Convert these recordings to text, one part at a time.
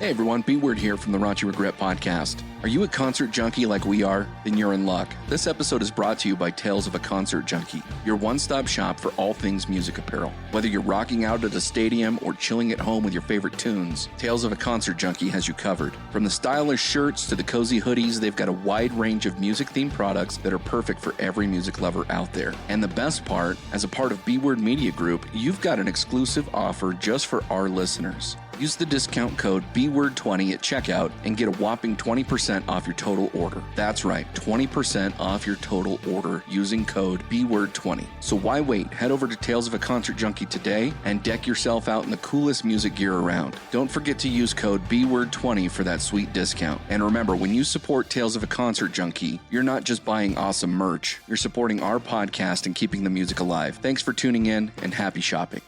Hey everyone, B Word here from the Raunchy Regret podcast. Are you a concert junkie like we are? Then you're in luck. This episode is brought to you by Tales of a Concert Junkie, your one-stop shop for all things music apparel. Whether you're rocking out at a stadium or chilling at home with your favorite tunes, Tales of a Concert Junkie has you covered. From the stylish shirts to the cozy hoodies, they've got a wide range of music-themed products that are perfect for every music lover out there. And the best part, as a part of B Word Media Group, you've got an exclusive offer just for our listeners. Use the discount code BWORD20 at checkout and get a whopping 20% off your total order. That's right, 20% off your total order using code BWORD20. So why wait? Head over to Tales of a Concert Junkie today and deck yourself out in the coolest music gear around. Don't forget to use code BWORD20 for that sweet discount. And remember, when you support Tales of a Concert Junkie, you're not just buying awesome merch, you're supporting our podcast and keeping the music alive. Thanks for tuning in and happy shopping.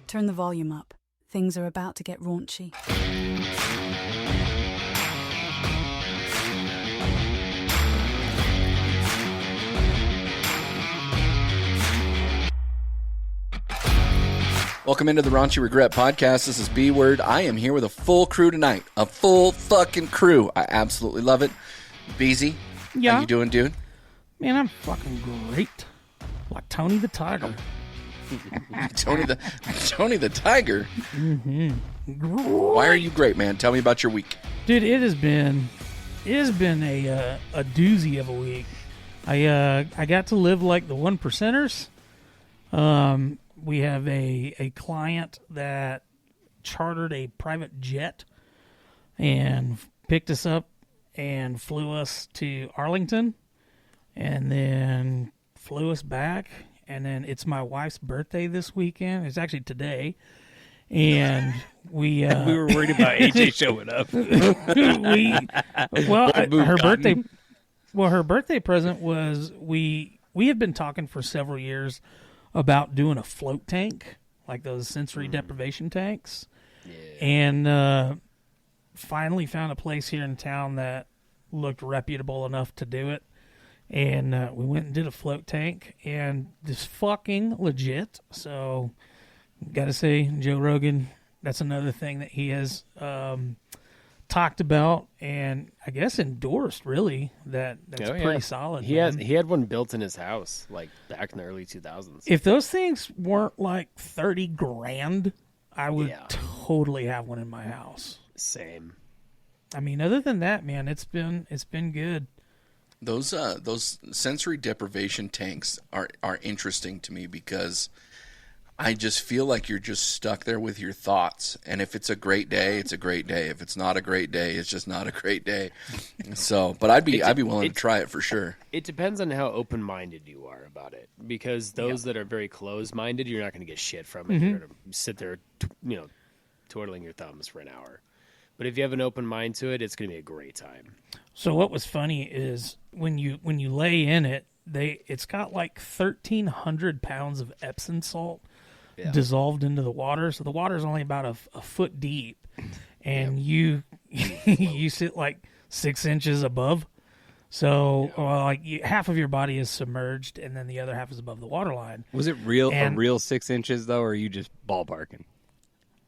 Turn the volume up. Things are about to get raunchy. Welcome into the Raunchy Regret podcast. This is B Word. I am here with a full crew tonight. A full fucking crew. I absolutely love it. Beezy, yeah. How you doing, dude? Man, I'm fucking great. Like Tony the Tiger. Tony the Tiger. Mm-hmm. Why are you great, man? Tell me about your week. Dude, it has been a doozy of a week. I got to live like the one percenters. We have a client that chartered a private jet and picked us up and flew us to Arlington and then flew us back. And then it's my wife's birthday this weekend. It's actually today. And we were worried about AJ showing up. Her birthday present was we had been talking for several years about doing a float tank, like those sensory deprivation tanks. Yeah. And finally found a place here in town that looked reputable enough to do it. And we went and did a float tank, and this fucking legit. So, got to say, Joe Rogan, that's another thing that he has talked about and I guess endorsed, really, that's pretty solid. He had one built in his house, like, back in the early 2000s. If those things weren't, like, 30 grand, I would totally have one in my house. Same. I mean, other than that, man, it's been good. Those sensory deprivation tanks are interesting to me because I just feel like you're just stuck there with your thoughts. And if it's a great day, it's a great day. If it's not a great day, it's just not a great day. So, but I'd be willing to try it for sure. It depends on how open-minded you are about it. Because those that are very closed-minded, you're not going to get shit from it. Mm-hmm. You're going to sit there, twiddling your thumbs for an hour. But if you have an open mind to it, it's going to be a great time. So what was funny is when you lay in it, it's got like 1,300 pounds of Epsom salt dissolved into the water. So the water is only about a foot deep, and you sit like 6 inches above. So half of your body is submerged, and then the other half is above the waterline. Was it a real 6 inches though, or are you just ballparking?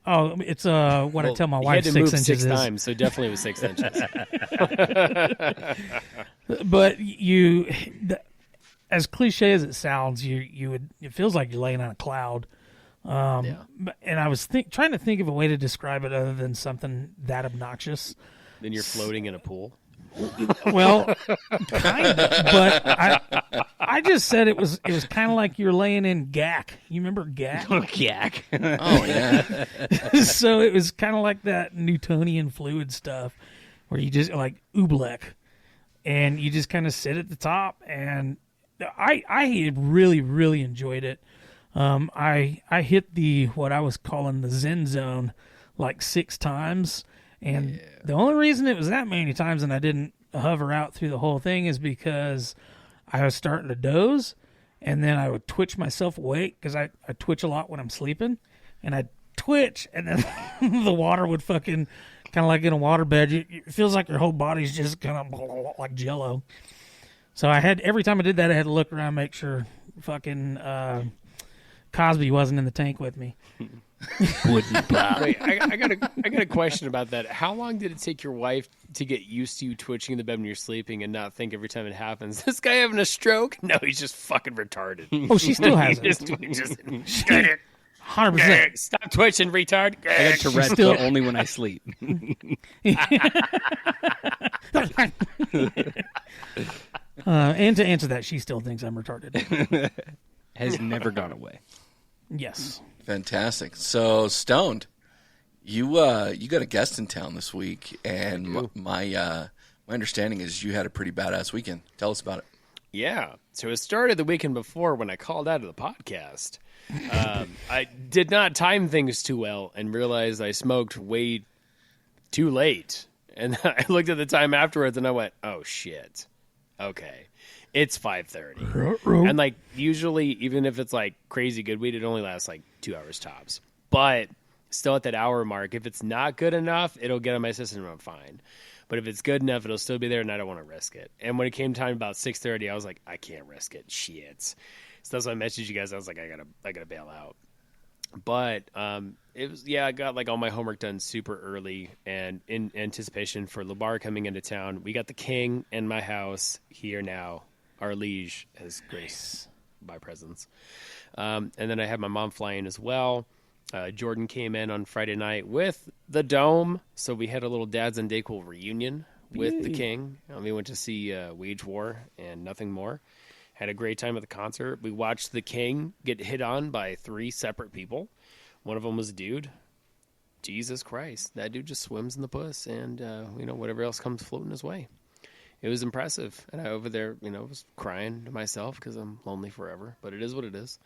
Oh, it's what I tell my wife. 6 inches 6 times, so definitely it was 6 inches. But as cliche as it sounds, it feels like you're laying on a cloud. And I was trying to think of a way to describe it other than something that obnoxious. Then you're floating in a pool. Well, kind of, but I just said it was kind of like you're laying in gack. You remember gack? Oh, gack. Oh, yeah. So it was kind of like that Newtonian fluid stuff where you just like oobleck, and you just kind of sit at the top. And I really, really enjoyed it. I hit what I was calling the Zen zone like 6 times. And the only reason it was that many times and I didn't hover out through the whole thing is because I was starting to doze, and then I would twitch myself awake because I twitch a lot when I'm sleeping, and I'd twitch, and then the water would fucking kind of like in a waterbed. It feels like your whole body's just kind of like Jello. So every time I did that, I had to look around, make sure fucking Cosby wasn't in the tank with me. Wouldn't pop. Wait, I got a question about that. How long did it take your wife to get used to you twitching in the bed when you're sleeping and not think every time it happens, this guy having a stroke? No, he's just fucking retarded. Oh, she still has it. Just 100%. Stop twitching, retard. I got Tourette's, still- but only when I sleep. And to answer that, she still thinks I'm retarded. Has never gone away. Yes. Fantastic. So, Stoned, you got a guest in town this week, and my understanding is you had a pretty badass weekend. Tell us about it. Yeah. So it started the weekend before when I called out of the podcast. I did not time things too well and realized I smoked way too late. And I looked at the time afterwards and I went, oh, shit. Okay. It's 5:30. And like usually, even if it's like crazy good weed, it only lasts like 2 hours tops. But still at that hour mark, if it's not good enough, it'll get on my system and I'm fine. But if it's good enough, it'll still be there and I don't want to risk it. And when it came time about 6:30, I was like, I can't risk it. Shit. So that's why I messaged you guys. I was like, I gotta bail out. But it was, I got like all my homework done super early, and in anticipation for Labar coming into town, we got the king in my house here now. Our liege has graced my presence. And then I had my mom fly in as well. Jordan came in on Friday night with the Gnome, so we had a little Dads and Dayquil reunion with the king. We went to see Wage War and nothing more. Had a great time at the concert. We watched the king get hit on by 3 separate people. One of them was a dude. Jesus Christ. That dude just swims in the puss and, whatever else comes floating his way. It was impressive. And I over there, was crying to myself because I'm lonely forever. But it is what it is.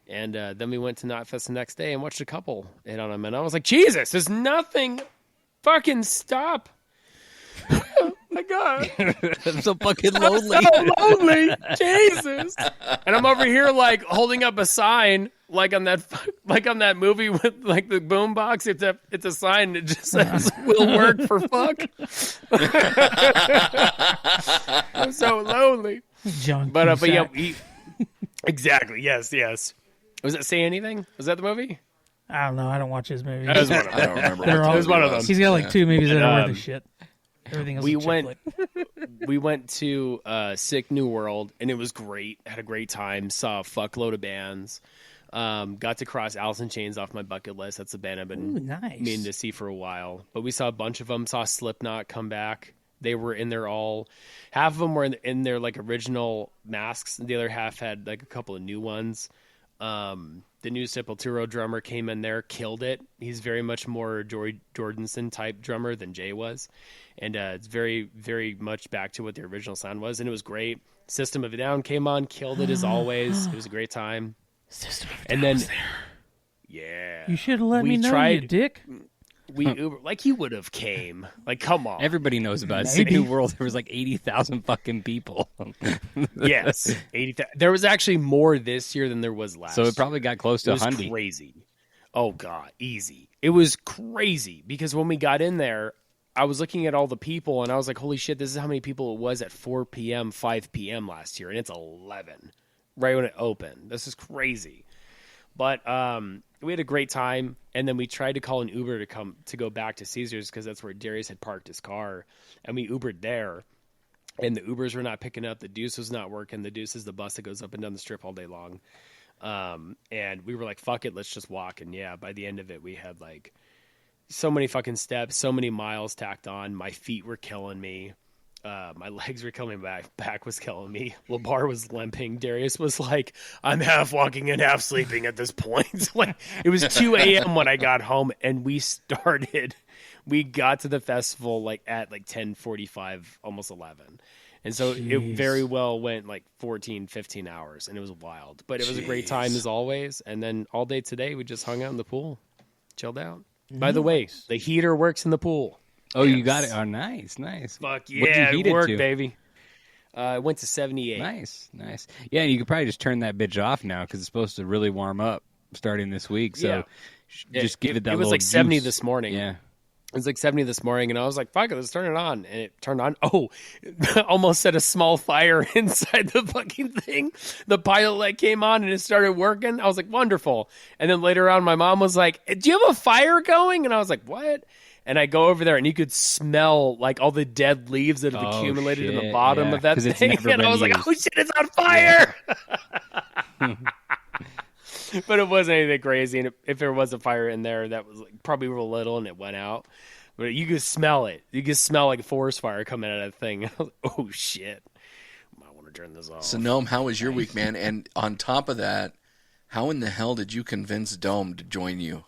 And then we went to Knotfest the next day and watched a couple hit on him. And I was like, Jesus, there's nothing. Fucking stop. Oh my God. I'm so fucking lonely. I'm so lonely. Jesus. And I'm over here like holding up a sign like on that movie with like the boombox. It's a sign that just says will work for fuck. I'm so lonely. John But yeah, Cusack. exactly. Yes. Was it Say Anything? Was that the movie? I don't know. I don't watch his movies. That was one of I don't remember. They're what all- the It was one of movie them. He's got like 2 movies that are worth Um, of shit. Everything else we is chick went- flick. We went to Sick New World, and it was great. Had a great time. Saw a fuckload of bands. Got to cross Alice in Chains off my bucket list. That's a band I've been Ooh, nice. meaning to see for a while. But we saw a bunch of them. Saw Slipknot come back. They were in their half of them were in their like original masks, and the other half had like a couple of new ones. The new Sepultura drummer came in there, killed it. He's very much more Joy Jordanson type drummer than Jay was. And it's very, very much back to what the original sound was. And it was great. System of a Down came on, killed it as always. It was a great time. System of a And Down then, was there. yeah. You should have let we me know, you tried- dick. We Uber, like you would have came. Like, come on. Everybody knows about it. Maybe. Sick New World. There was like 80,000 fucking people. Yes. 80,000. There was actually more this year than there was last So year. it probably got close It to was 100. crazy. Oh, God. Easy. It was crazy because when we got in there, I was looking at all the people and I was like, holy shit, this is how many people it was at 4 p.m., 5 p.m. last year. And it's 11 right when it opened. This is crazy. But we had a great time. And then we tried to call an Uber to go back to Caesars because that's where Darius had parked his car. And we Ubered there. And the Ubers were not picking up. The Deuce was not working. The Deuce is the bus that goes up and down the strip all day long. And we were like, fuck it, let's just walk. And yeah, by the end of it, we had like so many fucking steps, so many miles tacked on. My feet were killing me. My legs were killing me. My back was killing me. Labar was limping. Darius was like, I'm half walking and half sleeping at this point. Like it was 2 a.m. when I got home and we got to the festival like at like 10:45, almost 11. And so it very well went like 14, 15 hours, and it was wild. But it was a great time as always. And then all day today, we just hung out in the pool, chilled out. By the way, the heater works in the pool. Oh, you got it. Oh, nice. Fuck What'd you yeah, heat it it worked, to? baby. I went to 78. Nice. Yeah, and you could probably just turn that bitch off now because it's supposed to really warm up starting this week. So Yeah. just give it that It was little like 70 juice. this morning. Yeah. It was like 70 this morning, and I was like, fuck it, let's turn it on. And it turned on. Oh, almost set a small fire inside the fucking thing. The pilot light came on, and it started working. I was like, wonderful. And then later on, my mom was like, do you have a fire going? And I was like, what? And I go over there, and you could smell like all the dead leaves that have accumulated in the bottom of that thing. And I was like, oh shit, it's on fire! Yeah. But it wasn't anything crazy, and if there was a fire in there, that was like probably real little, and it went out. But you could smell it. You could smell like a forest fire coming out of that thing. I was like, oh shit! I might want to turn this off. So Gnome, how was your week, man? And on top of that, how in the hell did you convince Dome to join you?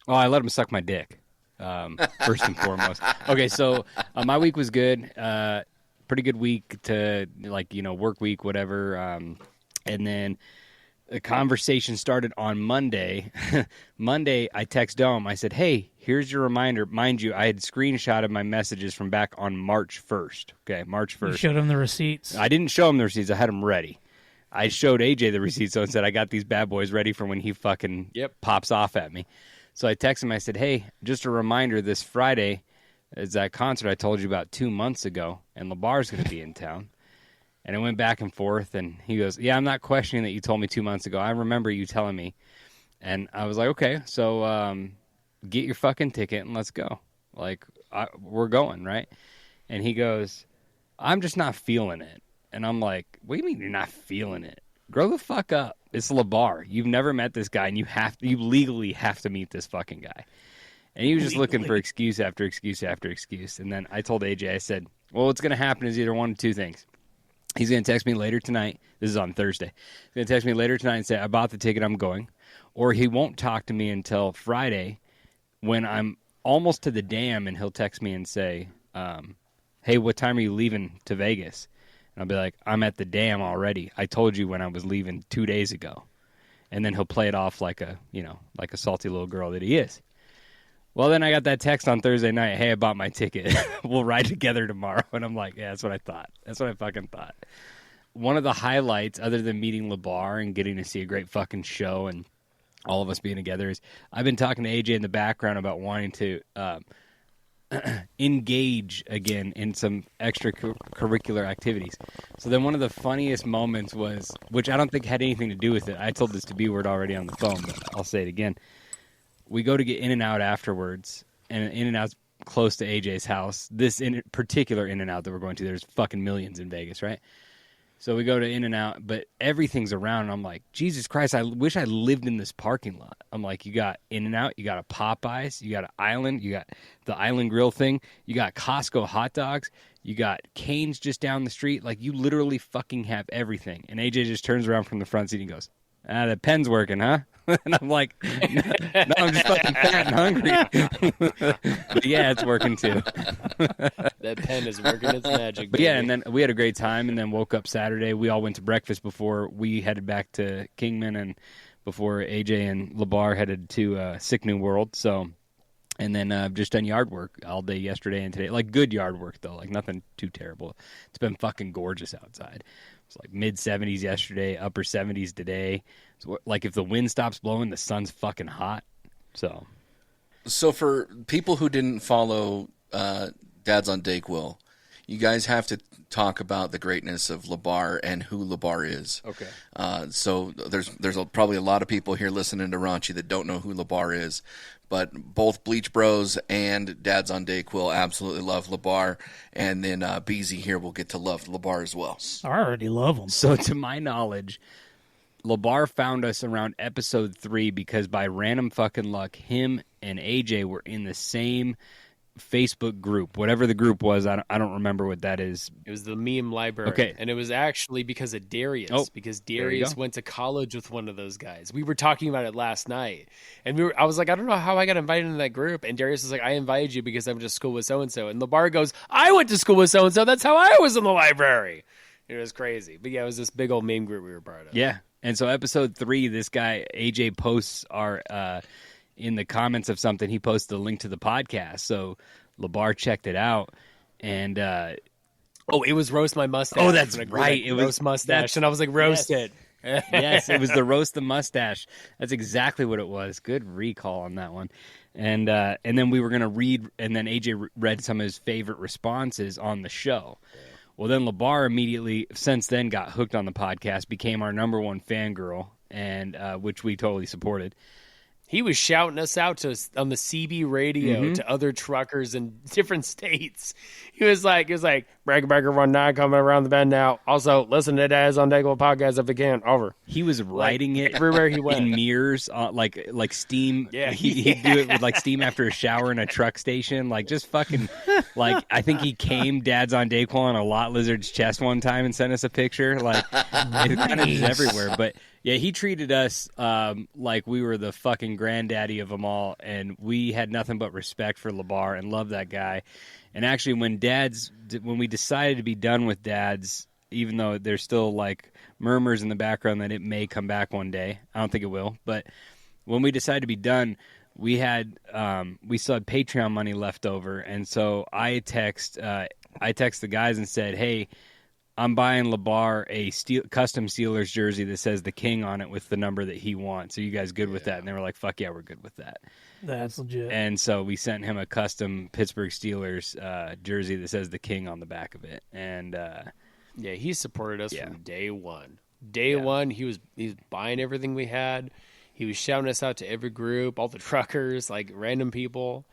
Oh, I let him suck my dick. First and foremost. Okay, so my week was good. Pretty good week to work week, whatever. And then the conversation started on Monday. Monday, I text Dome. I said, hey, here's your reminder. Mind you, I had screenshotted my messages from back on March 1st. Okay, March 1st. You showed him the receipts. I didn't show him the receipts. I had them ready. I showed AJ the receipts, so I said, I got these bad boys ready for when he fucking pops off at me. So I texted him. I said, hey, just a reminder, this Friday is that concert I told you about 2 months ago, and LeBar's going to be in town. And it went back and forth, and he goes, yeah, I'm not questioning that you told me 2 months ago. I remember you telling me. And I was like, okay, so get your fucking ticket and let's go. Like, we're going, right? And he goes, I'm just not feeling it. And I'm like, what do you mean you're not feeling it? Grow the fuck up. It's LeBar. You've never met this guy, and you legally have to meet this fucking guy. And he was just looking for excuse after excuse after excuse. And then I told AJ, I said, well, what's going to happen is either one of two things. He's going to text me later tonight. This is on Thursday. He's going to text me later tonight and say, I bought the ticket, I'm going. Or he won't talk to me until Friday when I'm almost to the dam, and he'll text me and say, hey, what time are you leaving to Vegas? And I'll be like, I'm at the dam already. I told you when I was leaving 2 days ago. And then he'll play it off like a salty little girl that he is. Well, then I got that text on Thursday night, hey, I bought my ticket. We'll ride together tomorrow. And I'm like, yeah, that's what I thought. That's what I fucking thought. One of the highlights, other than meeting LeBar and getting to see a great fucking show and all of us being together, is I've been talking to AJ in the background about wanting to engage again in some extracurricular activities. So then one of the funniest moments was, which I don't think had anything to do with it. I told this to B-Word already on the phone, but I'll say it again. We go to get In-N-Out afterwards, and In-N-Out's close to AJ's house. This particular In-N-Out that we're going to, there's fucking millions in Vegas, right? So we go to In-N-Out, but everything's around, and I'm like, Jesus Christ, I wish I lived in this parking lot. I'm like, you got In-N-Out, you got a Popeyes, you got an Island, you got the Island Grill thing, you got Costco hot dogs, you got Cane's just down the street. Like, you literally fucking have everything. And AJ just turns around from the front seat and goes, the pen's working, huh? And I'm like, no, I'm just fucking fat and hungry. But yeah, it's working too. That pen is working its magic. But yeah, and then we had a great time, and then woke up Saturday. We all went to breakfast before we headed back to Kingman, and before AJ and LeBar headed to Sick New World. So, and then I've just done yard work all day yesterday and today. Like, good yard work, though. Like, nothing too terrible. It's been fucking gorgeous outside. It's like mid-70s yesterday, upper 70s today. So, like, if the wind stops blowing, the sun's fucking hot. So for people who didn't follow Dads on Dayquil, you guys have to talk about the greatness of LeBar and who LeBar is. Okay. So there's probably a lot of people here listening to Raunchy that don't know who LeBar is, but both Bleach Bros and Dads on Dayquil absolutely love LeBar, and then Beezy here will get to love LeBar as well. I already love him. So to my knowledge, LeBar found us around episode 3 because by random fucking luck, him and AJ were in the same Facebook group, whatever the group was. I don't remember what that is. It was the meme library. Okay. And it was actually because of Darius, because Darius went to college with one of those guys. We were talking about it last night, and I was like, I don't know how I got invited into that group. And Darius was like, I invited you because I went to school with so-and-so. And LeBar goes, I went to school with so-and-so. That's how I was in the library. It was crazy. But yeah, it was this big old meme group we were part of. Yeah. And so episode 3, this guy, AJ, posts in the comments of something, he posted a link to the podcast. So LeBar checked it out, and it was Roast My Mustache. Oh, that's right. It was Roast Mustache, and I was like, roast it. Yes, it was the Roast the Mustache. That's exactly what it was. Good recall on that one. And then we were going to read, and then AJ read some of his favorite responses on the show. Yeah. Well, then LeBar immediately, since then, got hooked on the podcast, became our number one fangirl, and which we totally supported. He was shouting us out on the CB radio to other truckers in different states. He was like, Breaker 1-9 coming around the bend now. Also, listen to Dad's on Tickled podcast if you can. Over. He was writing it everywhere he went in mirrors, like steam. Yeah, he'd do it with like steam after a shower in a truck station. Like just fucking, like I think he came Dad's on Dayquil on a lot lizard's chest one time and sent us a picture. Like it kind of is everywhere, but. Yeah, he treated us like we were the fucking granddaddy of them all, and we had nothing but respect for LeBar and loved that guy. And actually, when we decided to be done with Dads, even though there's still like murmurs in the background that it may come back one day, I don't think it will. But when we decided to be done, we still had Patreon money left over, and so I text the guys and said, "Hey, I'm buying LeBar a custom Steelers jersey that says the King on it with the number that he wants. Are you guys good with that?" And they were like, "Fuck yeah, we're good with that." That's legit. And so we sent him a custom Pittsburgh Steelers jersey that says the King on the back of it. And yeah, he supported us from day one. Day one, he was buying everything we had. He was shouting us out to every group, all the truckers, like random people.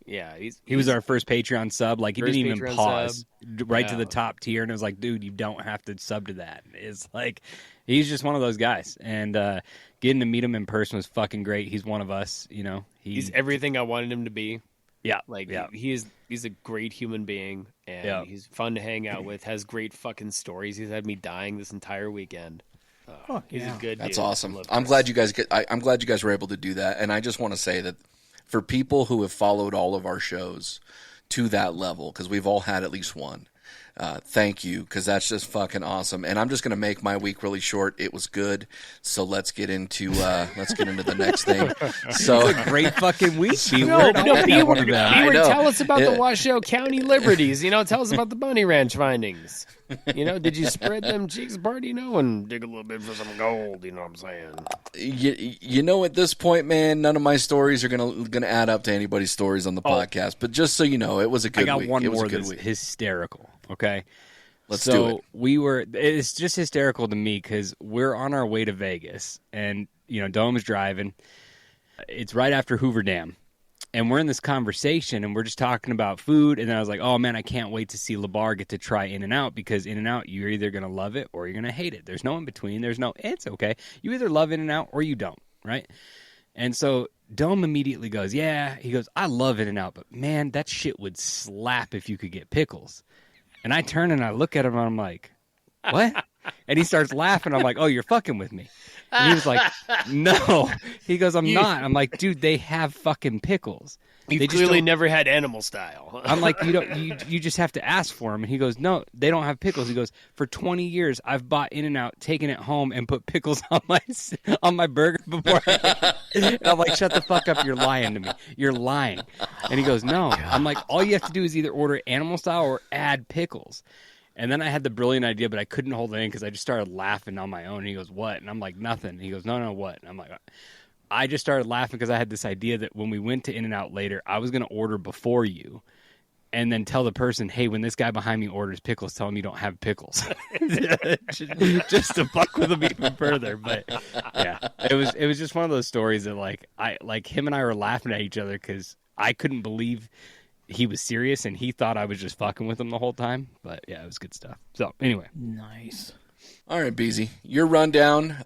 Yeah, he was our first Patreon sub. Like, he didn't even Patreon pause right to the top tier, and it was like, dude, you don't have to sub to that. It's like, he's just one of those guys, and getting to meet him in person was fucking great. He's one of us, you know. He's everything I wanted him to be. Yeah, like he's a great human being, and he's fun to hang out with. Has great fucking stories. He's had me dying this entire weekend. He's a good. That's dude. awesome. I'm glad you guys I'm glad you guys were able to do that, and I just want to say that. For people who have followed all of our shows to that level, because we've all had at least one, thank you, because that's just fucking awesome. And I'm just going to make my week really short. It was good, so let's get into the next thing. So great fucking week. B-word, tell us about the Washoe County liberties. Tell us about the Bunny Ranch findings. Did you spread them cheeks apart, and dig a little bit for some gold, you know what I'm saying? At this point, man, none of my stories are gonna add up to anybody's stories on the podcast. But just so you know, it was a good week. I got one more that's hysterical, okay? Let's do it. It's just hysterical to me because we're on our way to Vegas, and, Dome's driving. It's right after Hoover Dam. And we're in this conversation, and we're just talking about food. And then I was like, oh, man, I can't wait to see LeBar get to try In-N-Out, because In-N-Out, you're either going to love it or you're going to hate it. There's no in between. It's okay. You either love In-N-Out or you don't, right? And so Dome immediately goes, yeah. He goes, I love In-N-Out, but, man, that shit would slap if you could get pickles. And I turn and I look at him, and I'm like, what? And he starts laughing. I'm like, oh, you're fucking with me. And he was like, no. He goes, I'm not. I'm like, dude, they have fucking pickles. You've clearly never had animal style. I'm like, you just have to ask for them. And he goes, no, they don't have pickles. He goes, for 20 years, I've bought In-N-Out, taken it home, and put pickles on my burger before. And I'm like, shut the fuck up. You're lying to me. You're lying. And he goes, no. I'm like, all you have to do is either order animal style or add pickles. And then I had the brilliant idea, but I couldn't hold it in because I just started laughing on my own. And he goes, what? And I'm like, nothing. And he goes, no, what? And I'm like, I just started laughing because I had this idea that when we went to In-N-Out later, I was going to order before you and then tell the person, hey, when this guy behind me orders pickles, tell him you don't have pickles. Just to fuck with him even further. But yeah, it was just one of those stories that him and I were laughing at each other because I couldn't believe he was serious, and he thought I was just fucking with him the whole time. But yeah, it was good stuff. So anyway. Nice. All right, Beezy, your rundown.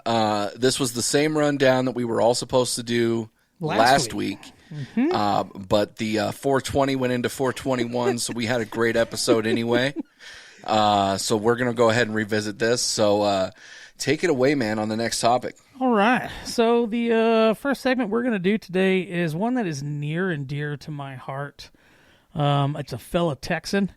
This was the same rundown that we were all supposed to do last week. Mm-hmm. But the 420 went into 421, so we had a great episode anyway. So we're going to go ahead and revisit this. So take it away, man, on the next topic. All right. So the first segment we're going to do today is one that is near and dear to my heart. It's a fellow Texan,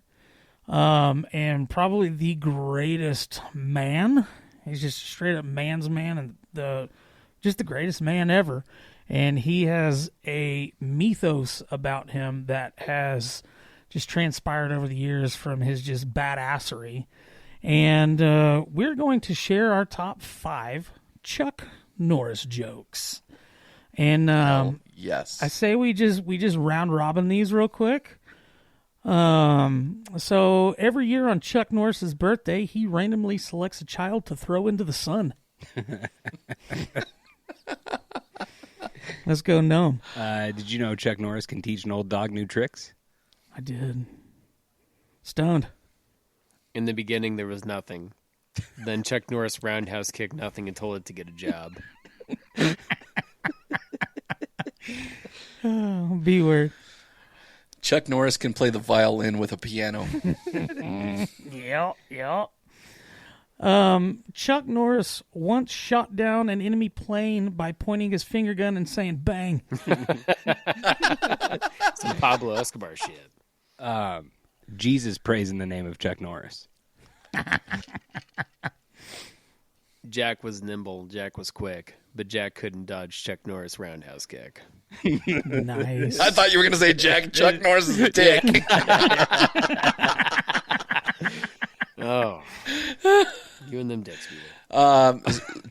and probably the greatest man. He's just straight up man's man, and just the greatest man ever. And he has a mythos about him that has just transpired over the years from his just badassery. And we're going to share our top 5 Chuck Norris jokes. And yes. I say we just round robin these real quick. So every year on Chuck Norris's birthday, he randomly selects a child to throw into the sun. Let's go, Gnome. Did you know Chuck Norris can teach an old dog new tricks? I did. Stoned. In the beginning, there was nothing. Then Chuck Norris roundhouse kicked nothing and told it to get a job. Oh, B word. Chuck Norris can play the violin with a piano. Yep. Chuck Norris once shot down an enemy plane by pointing his finger gun and saying bang. Some Pablo Escobar shit. Jesus prays in the name of Chuck Norris. Jack was nimble, Jack was quick, but Jack couldn't dodge Chuck Norris' roundhouse kick. Nice. I thought you were going to say Chuck Norris is a dick. Oh. You and them dicks,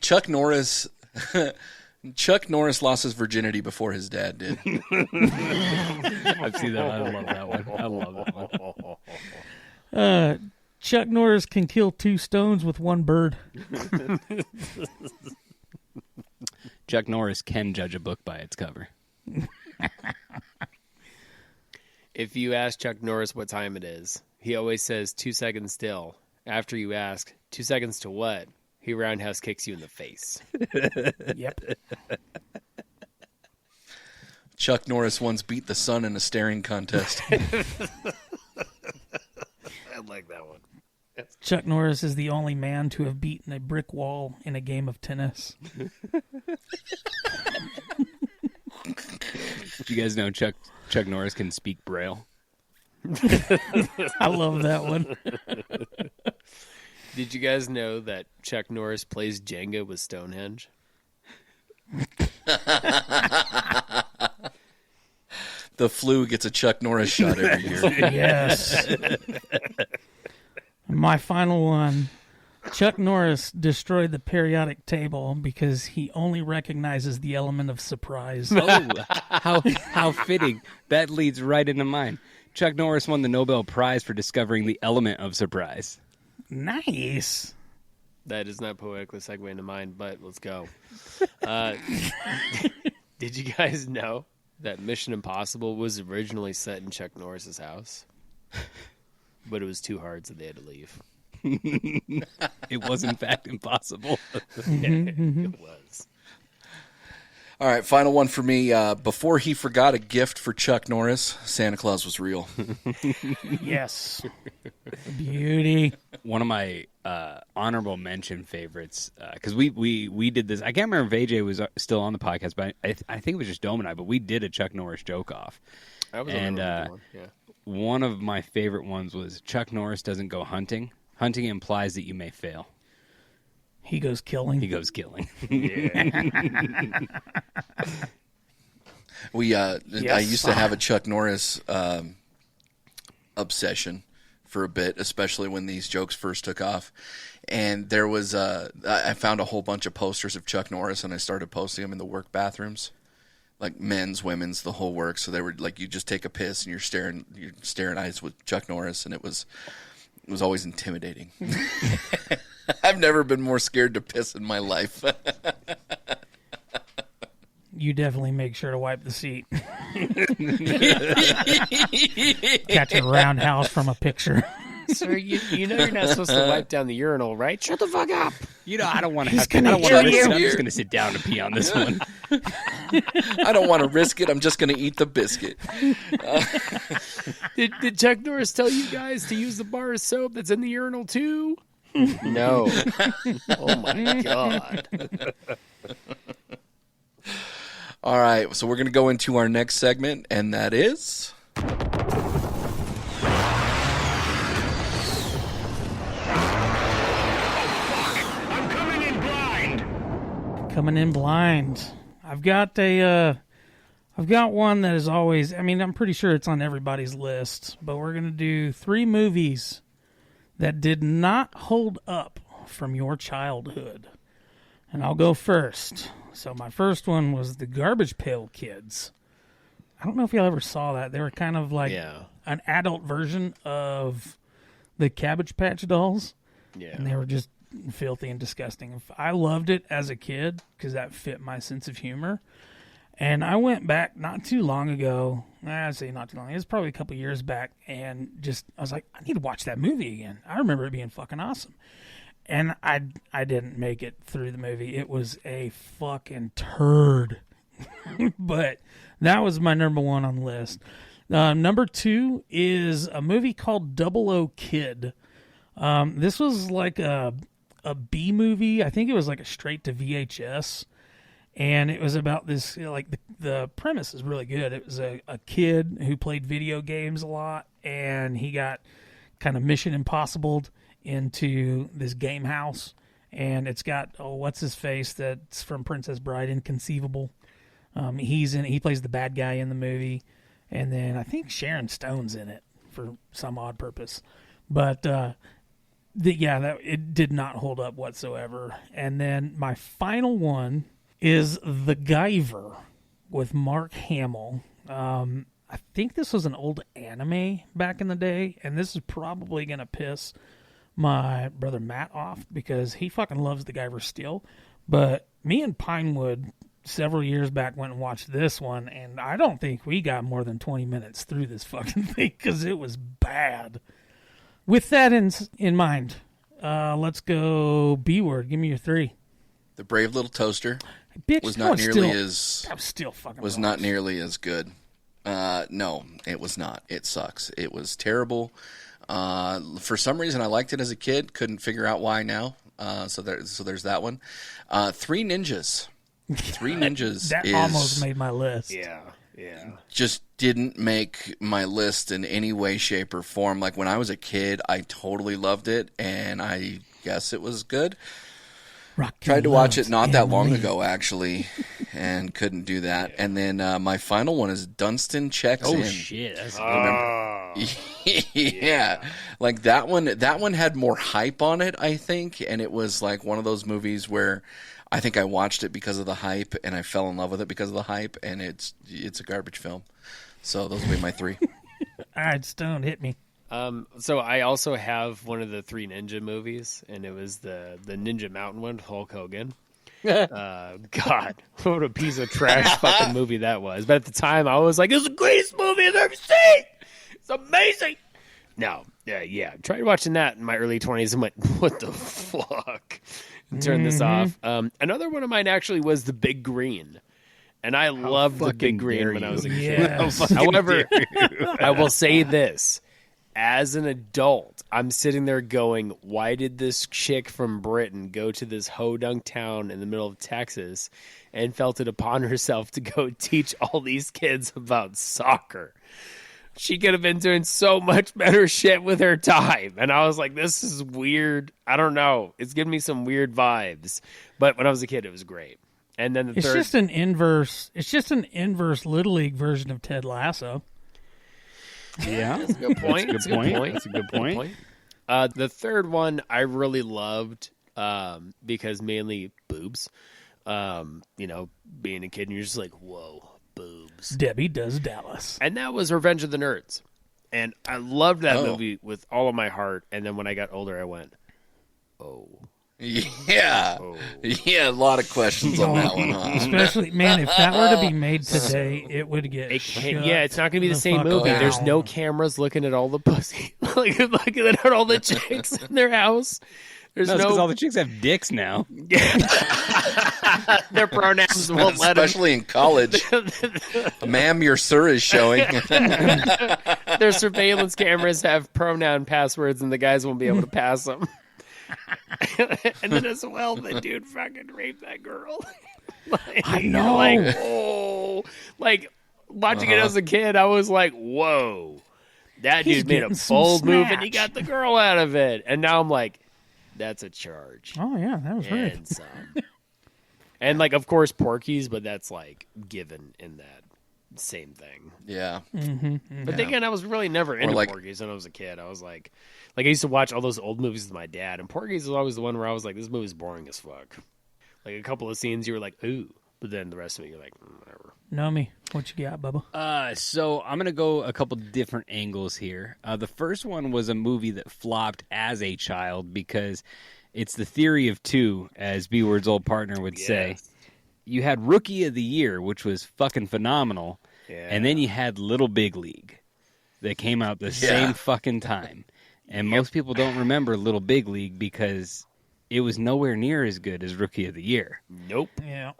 Chuck Norris lost his virginity before his dad did. I've seen that. I love that one. I love that one. Chuck Norris can kill 2 stones with 1 bird. Chuck Norris can judge a book by its cover. If you ask Chuck Norris what time it is, he always says 2 seconds still. After you ask, 2 seconds to what? He roundhouse kicks you in the face. Yep. Chuck Norris once beat the sun in a staring contest. I like that one. Chuck Norris is the only man to have beaten a brick wall in a game of tennis. Did you guys know Chuck Norris can speak Braille? I love that one. Did you guys know that Chuck Norris plays Jenga with Stonehenge? The flu gets a Chuck Norris shot every year. Yes. My final one. Chuck Norris destroyed the periodic table because he only recognizes the element of surprise. Oh, how fitting. That leads right into mine. Chuck Norris won the Nobel Prize for discovering the element of surprise. Nice. That is not poetically segue into mine, but let's go. Did you guys know that Mission Impossible was originally set in Chuck Norris's house? But it was too hard, so they had to leave. It was, in fact, impossible. It was. All right, final one for me. Before he forgot a gift for Chuck Norris, Santa Claus was real. Yes. Beauty. One of my honorable mention favorites, because we did this. I can't remember if AJ was still on the podcast, but I think it was just Dome and I, but we did a Chuck Norris joke off. I was on the one, yeah. One of my favorite ones was Chuck Norris doesn't go hunting. Hunting implies that you may fail. He goes killing. He goes killing. I used to have a Chuck Norris obsession for a bit, especially when these jokes first took off. And there was I found a whole bunch of posters of Chuck Norris, and I started posting them in the work bathrooms, like men's, women's, the whole work. So they were like, you just take a piss and you're staring eyes with Chuck Norris, and it was always intimidating. I've never been more scared to piss in my life. You definitely make sure to wipe the seat. Catch a roundhouse from a picture. Sir, you know you're not supposed to wipe down the urinal, right? Shut the fuck up. You know, I don't want to He's have to. I gonna don't want to kill risk it. you. I'm just going to sit down and pee on this one. I don't want to risk it. I'm just going to eat the biscuit. Did Chuck Norris tell you guys to use the bar of soap that's in the urinal too? No. Oh my God. All right, so we're going to go into our next segment, and that is... Coming in blind. I've got one that is always, I mean, I'm pretty sure it's on everybody's list, but we're going to do 3 movies that did not hold up from your childhood. And I'll go first. So my first one was the Garbage Pail Kids. I don't know if y'all ever saw that. They were kind of like an adult version of the Cabbage Patch Dolls. Yeah. And they were just filthy and disgusting. I loved it as a kid because that fit my sense of humor. And I went back not too long ago. I'd say not too long. It was probably a couple years back. And I was like, I need to watch that movie again. I remember it being fucking awesome. And I didn't make it through the movie. It was a fucking turd. But that was my number one on the list. Number two is a movie called Double O Kid. This was like a B movie. I think it was like a straight to VHS. And it was about this, like, the premise is really good. It was a kid who played video games a lot, and he got kind of Mission Impossibled into this game house. And it's got, what's his face that's from Princess Bride, Inconceivable. He plays the bad guy in the movie. And then I think Sharon Stone's in it for some odd purpose. But, it did not hold up whatsoever. And then my final one is The Guyver with Mark Hamill. I think this was an old anime back in the day, and this is probably going to piss my brother Matt off because he fucking loves The Guyver still. But me and Pinewood several years back went and watched this one, and I don't think we got more than 20 minutes through this fucking thing because it was bad. With that in mind, let's go B-word. Give me your three. The Brave Little Toaster Bitch, was not nearly as good. No, it was not. It sucks. It was terrible. For some reason, I liked it as a kid. Couldn't figure out why now. So there's that one. Three Ninjas. Three Ninjas that almost made my list. Yeah. Just didn't make my list in any way, shape, or form. Like when I was a kid, I totally loved it, and I guess it was good. Tried to watch it not that long ago, actually, and couldn't do that. And then my final one is Dunstan Checks In. Oh, shit. That's yeah. Like that one had more hype on it, I think, and it was like one of those movies where I think I watched it because of the hype, and I fell in love with it because of the hype, and it's a garbage film. So those would be my three. All right, Stone, hit me. So I also have one of the Three Ninja movies, and it was the Ninja Mountain one with Hulk Hogan. God, what a piece of trash fucking movie that was. But at the time, I was like, it's the greatest movie I've ever seen. It's amazing. No, tried watching that in my early 20s and went, what the fuck? And turned this off. Another one of mine actually was The Big Green. And I loved The Big Green when I was a kid. Yes. However, I will say this. As an adult, I'm sitting there going, why did this chick from Britain go to this hodunk town in the middle of Texas and felt it upon herself to go teach all these kids about soccer? She could have been doing so much better shit with her time. And I was like, this is weird. I don't know. It's giving me some weird vibes. But when I was a kid, it was great. And then It's just an inverse Little League version of Ted Lasso. Yeah, that's a good point. That's a good point. The third one I really loved because mainly boobs. Being a kid and you're just like, whoa, boobs. Debbie Does Dallas. And that was Revenge of the Nerds. And I loved that movie with all of my heart. And then when I got older, I went, oh. Yeah. Oh. Yeah, a lot of questions on that one, huh? Especially, man, if that were to be made today, it would get it's not going to be the same movie. down. There's no cameras looking at all the pussy. looking at all the chicks in their house. There's because all the chicks have dicks now. Their pronouns won't let them. Especially in college. Ma'am, your sir is showing. Their surveillance cameras have pronoun passwords, and the guys won't be able to pass them. And then as well, the dude fucking raped that girl. I know. Watching it as a kid, I was like, whoa. That dude made a bold move, and he got the girl out of it. And now I'm like, that's a charge. Oh, yeah, that was right. And some. And, of course, Porky's, but that's, given in that same thing. Yeah. Mm-hmm. But then again, I was really never into like- Porky's when I was a kid. I was like, I used to watch all those old movies with my dad, and Porky's was always the one where I was like, this movie's boring as fuck. Like a couple of scenes, you were like, ooh, but then the rest of it, you're like, whatever. Gnome, what you got, Bubba? So I'm gonna go a couple different angles here. The first one was a movie that flopped as a child because it's the theory of two, as B Word's old partner would say. You had Rookie of the Year, which was fucking phenomenal, and then you had Little Big League that came out the same fucking time. And most people don't remember Little Big League because it was nowhere near as good as Rookie of the Year. Nope. Yeah.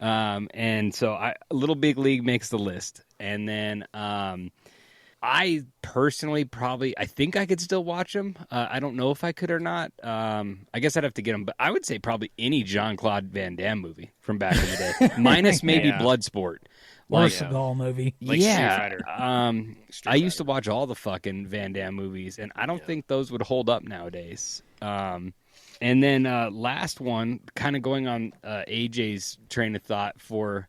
And so Little Big League makes the list. And then I personally I think I could still watch them. I don't know if I could or not. I guess I'd have to get them. But I would say probably any Jean-Claude Van Damme movie from back in the day. Minus maybe Bloodsport. Or a Seagal movie. Like Street Fighter. I used to watch all the fucking Van Damme movies, and I don't think those would hold up nowadays. And then last one, kind of going on AJ's train of thought for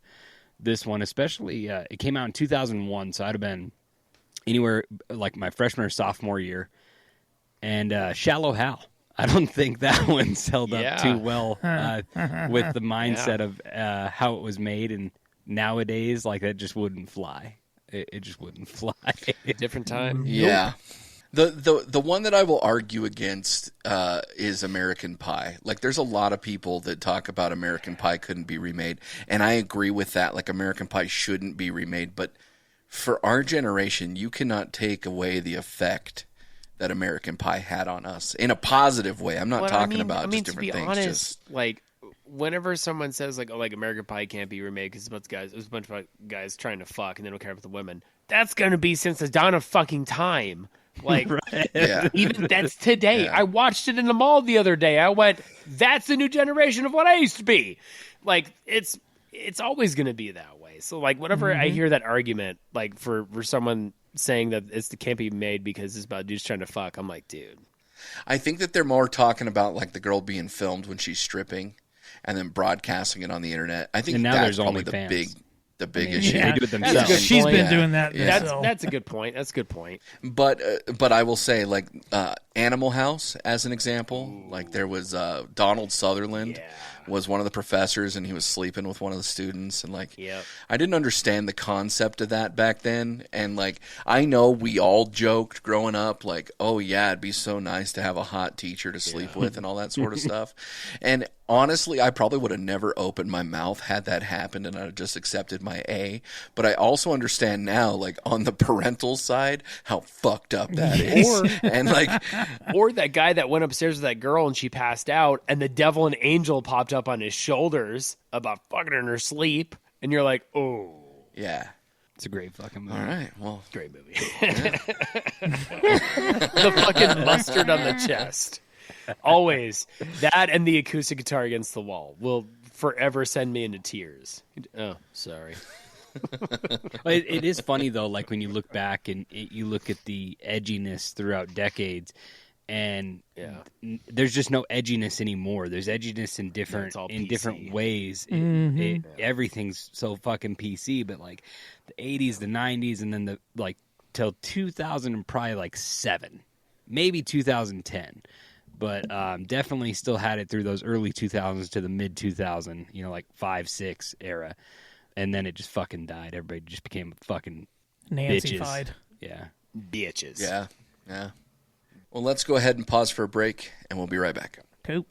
this one, especially it came out in 2001, so I'd have been anywhere like my freshman or sophomore year. And Shallow Hal. I don't think that one's held up too well with the mindset of how it was made, and nowadays, like, that just wouldn't fly. It just wouldn't fly. Different time. Yeah. The one that I will argue against is American Pie. Like, there's a lot of people that talk about American Pie couldn't be remade, and I agree with that. Like, American Pie shouldn't be remade, but for our generation, you cannot take away the effect that American Pie had on us in a positive way. I'm not talking about just different things. Honest, just like, whenever someone says like, "Oh, like American Pie can't be remade because it was a bunch of guys trying to fuck and they don't care about the women," that's gonna be since the dawn of fucking time. Like, even that's today. I watched it in the mall the other day. I went, "That's the new generation of what I used to be." Like, it's always gonna be that way. So like, whenever I hear that argument, like for someone saying that it can't be made because it's about dudes trying to fuck, I'm like, dude. I think that they're more talking about like the girl being filmed when she's stripping and then broadcasting it on the internet. I think that's probably the big issue. They do it themselves. She's been doing that. That's a good point. That's a good point. But I will say, like, Animal House as an example. Like, there was Donald Sutherland was one of the professors, and he was sleeping with one of the students, and like, I didn't understand the concept of that back then. And like, I know we all joked growing up, like, oh yeah, it'd be so nice to have a hot teacher to sleep with and all that sort of stuff. And honestly, I probably would have never opened my mouth had that happened, and I'd just accepted my A. But I also understand now, like, on the parental side, how fucked up that is. And like, or that guy that went upstairs with that girl and she passed out, and the devil and angel popped up on his shoulders about fucking her in her sleep, and you're like, oh. Yeah. It's a great fucking movie. All right, well. Great movie. The fucking mustard on the chest. Always. That and the acoustic guitar against the wall will forever send me into tears. Oh, sorry. It is funny, though, like when you look back and you look at the edginess throughout decades, and there's just no edginess anymore. There's edginess in different ways. Everything's so fucking PC, but like the 80s, the 90s, and then the like till 2000 and probably like 7, maybe 2010. But definitely still had it through those early 2000s to the mid 2000, like 5, 6 era. And then it just fucking died. Everybody just became fucking Nancy-fied. Bitches. Yeah. Bitches. Yeah. Well, let's go ahead and pause for a break, and we'll be right back. Cool.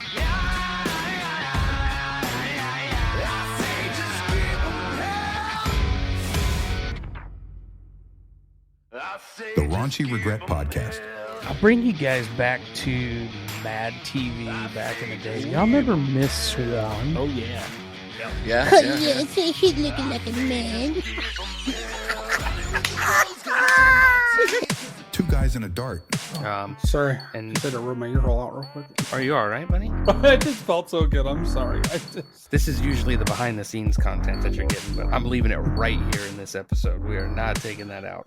The Raunchy Regret Podcast. I'll bring you guys back to Mad TV back in the day. Y'all remember Miss Swan? Oh, yeah. Yeah. So she's looking like a man. Two guys in a dart. Sorry, and did I rub my ear hole out real quick? Are you all right, buddy? I just felt so good. I'm sorry. This is usually the behind-the-scenes content that you're getting, but I'm leaving it right here in this episode. We are not taking that out.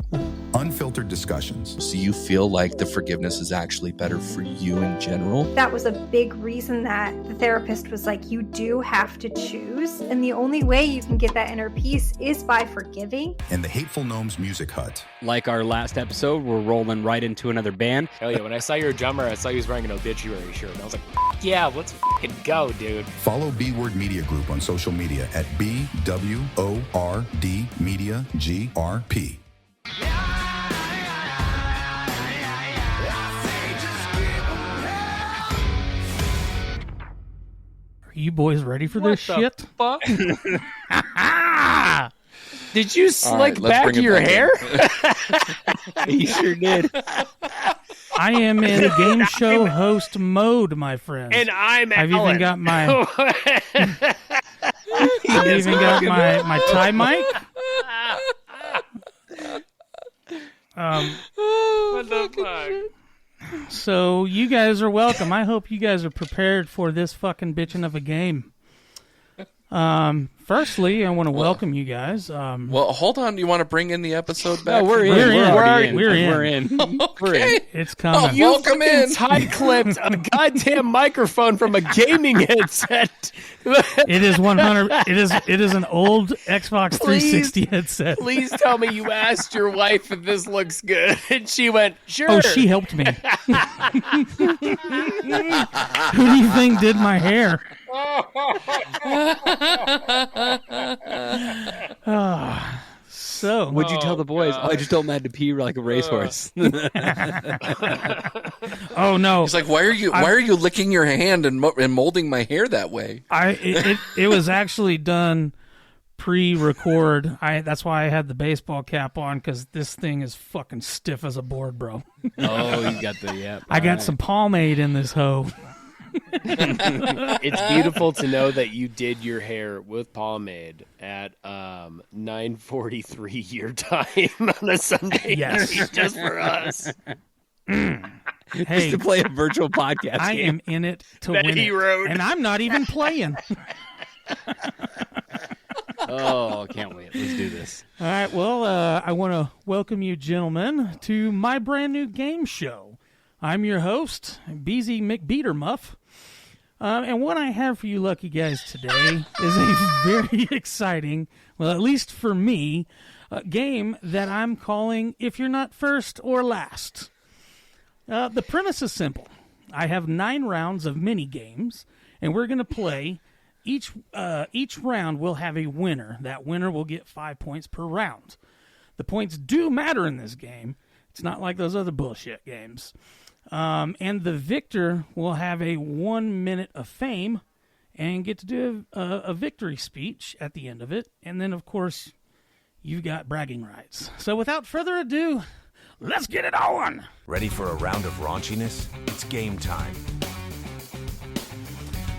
Unfiltered discussions. So you feel like the forgiveness is actually better for you in general? That was a big reason that the therapist was like, you do have to choose. And the only way you can get that inner peace is by forgiving. And the Hateful Gnomes Music Hut. Like our last episode, we're rolling right right into another band. Hell yeah, when I saw your drummer, I saw he was wearing an obituary shirt. And I was like, yeah, let's fucking go, dude. Follow B Word Media Group on social media at BWORD Media GRP. Are you boys ready for this shit? Fuck? Did you slick right, back your hair? He sure did. I am in game show host mode, my friends. And I'm I've Alan. even got my I've even got my tie mic. What the fuck? So you guys are welcome. I hope you guys are prepared for this fucking bitchin' of a game. Firstly, I want to welcome you guys. Well, hold on. You want to bring in the episode back? No, we're in. We're in. Okay. It's coming. You welcome in. tight clipped a goddamn microphone from a gaming headset. It is 100. It is an old Xbox 360 headset. Please tell me you asked your wife if this looks good, and she went, "Sure." Oh, she helped me. Who do you think did my hair? So, Would you tell the boys? Oh, I just told Matt to pee like a racehorse. oh no! He's like, why are you licking your hand and molding my hair that way? It was actually done pre-record. That's why I had the baseball cap on, because this thing is fucking stiff as a board, bro. Oh, you got the I got some pomade in this hoe. It's beautiful to know that you did your hair with pomade at 9:43 your time on a Sunday Yes. night just for us. Hey, to play a virtual podcast I game. am in it to That win he it, wrote. and I'm not even playing. Oh, can't wait. Let's do this. All right, well, I want to welcome you, gentlemen, to my brand new game show. I'm your host, Beezy McBeatermuff. And what I have for you lucky guys today is a very exciting, well, at least for me, game that I'm calling If You're Not First or Last. The premise is simple. I have 9 rounds of mini games, and we're going to play. Each round will have a winner. That winner will get 5 points per round. The points do matter in this game. It's not like those other bullshit games. And the victor will have a 1 minute of fame and get to do a victory speech at the end of it. And then, of course, you've got bragging rights. So without further ado, let's get it on. Ready for a round of raunchiness? It's game time.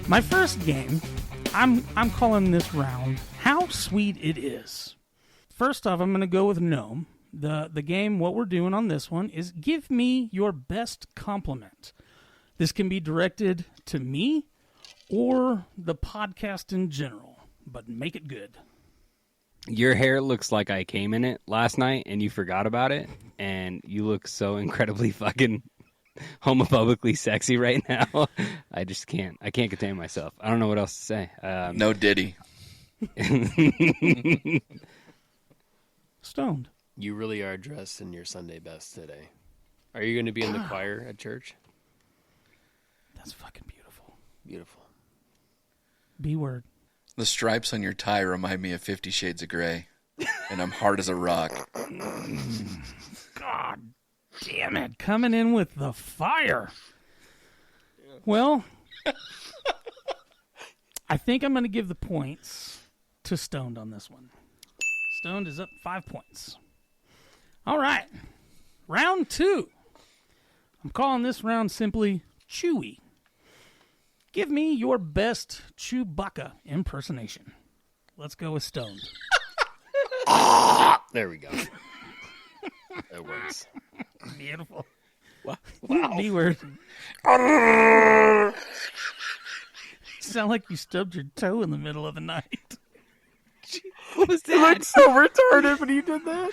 My first game, I'm calling this round How Sweet It Is. First off, I'm going to go with Gnome. The game, what we're doing on this one is give me your best compliment. This can be directed to me or the podcast in general, but make it good. Your hair looks like I came in it last night and you forgot about it, and you look so incredibly fucking homophobically sexy right now. I just can't. I can't contain myself. I don't know what else to say. No Diddy. Stoned. You really are dressed in your Sunday best today. Are you going to be in the choir at church? That's fucking beautiful. Beautiful. B-word. The stripes on your tie remind me of 50 Shades of Grey, and I'm hard as a rock. God damn it. Coming in with the fire. Well, I think I'm going to give the points to Stoned on this one. Stoned is up 5 points. All right. Round 2. I'm calling this round simply Chewy. Give me your best Chewbacca impersonation. Let's go with Stoned. There we go. That works. Beautiful. Wow. B-word. Sound like you stubbed your toe in the middle of the night. What was that? You looked so retarded when you did that.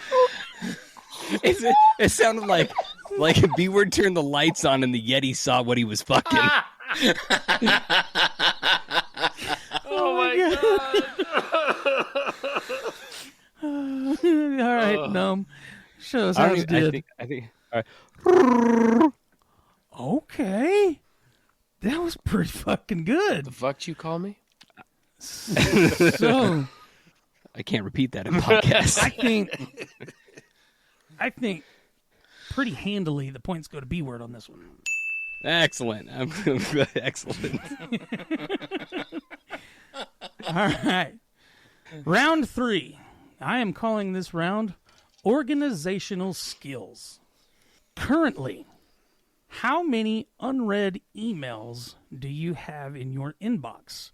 It sounded like if B-word turned the lights on and the Yeti saw what he was fucking. Oh my God. All right, Gnome. Show us how you did. I think Okay. That was pretty fucking good. The fuck you call me? So I can't repeat that in podcast. I think pretty handily the points go to B word on this one. Excellent. Excellent. All right. Round 3. I am calling this round organizational skills. Currently, how many unread emails do you have in your inbox?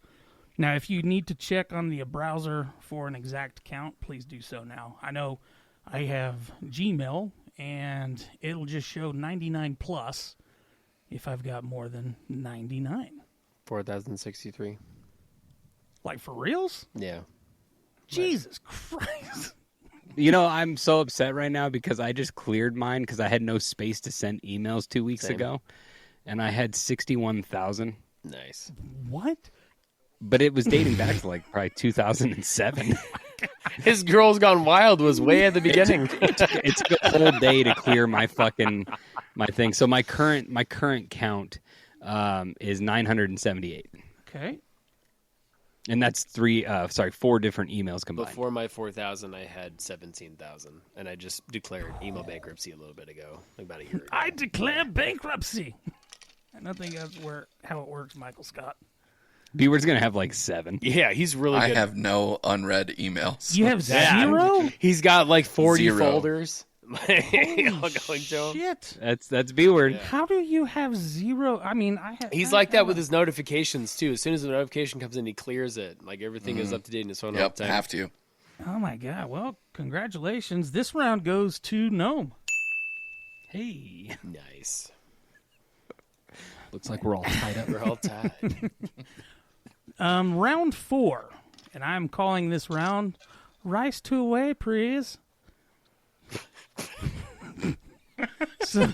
Now, if you need to check on the browser for an exact count, please do so now. I know I have Gmail, and it'll just show 99 plus if I've got more than 99. 4,063. Like, for reals? Yeah. Jesus Christ. You know, I'm so upset right now because I just cleared mine because I had no space to send emails 2 weeks ago, and I had 61,000. Nice. What? But it was dating back to like probably 2007. His Girls Gone Wild was way at the beginning. It took a whole day to clear my thing. So my current count is 978. Okay. And that's 4 different emails combined. Before my 4,000, I had 17,000, and I just declared email bankruptcy a little bit ago, like about a year ago. I declare bankruptcy. I don't think that's how it works, Michael Scott. B-Word's going to have like 7. Yeah, he's really good. I have no unread emails. You have 0? He's got like 40 0. folders. All going to him. Shit. That's B-Word. Yeah. How do you have 0? I mean, I have. He's like that with his notifications, too. As soon as the notification comes in, he clears it. Like, everything is up to date in his phone all Yep, the time. have to. Oh, my God. Well, congratulations. This round goes to Gnome. Hey. Nice. Looks like we're all tied up. We're all tied. Round 4. And I'm calling this round Rice to Away, please. So,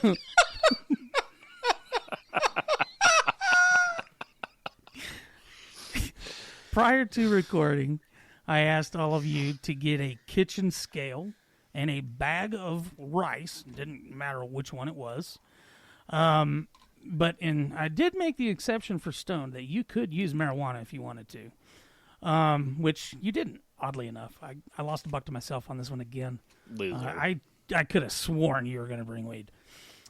prior to recording, I asked all of you to get a kitchen scale and a bag of rice. Didn't matter which one it was. But I did make the exception for Stone that you could use marijuana if you wanted to, which you didn't, oddly enough. I lost $1 to myself on this one again. Loser. I could have sworn you were going to bring weed.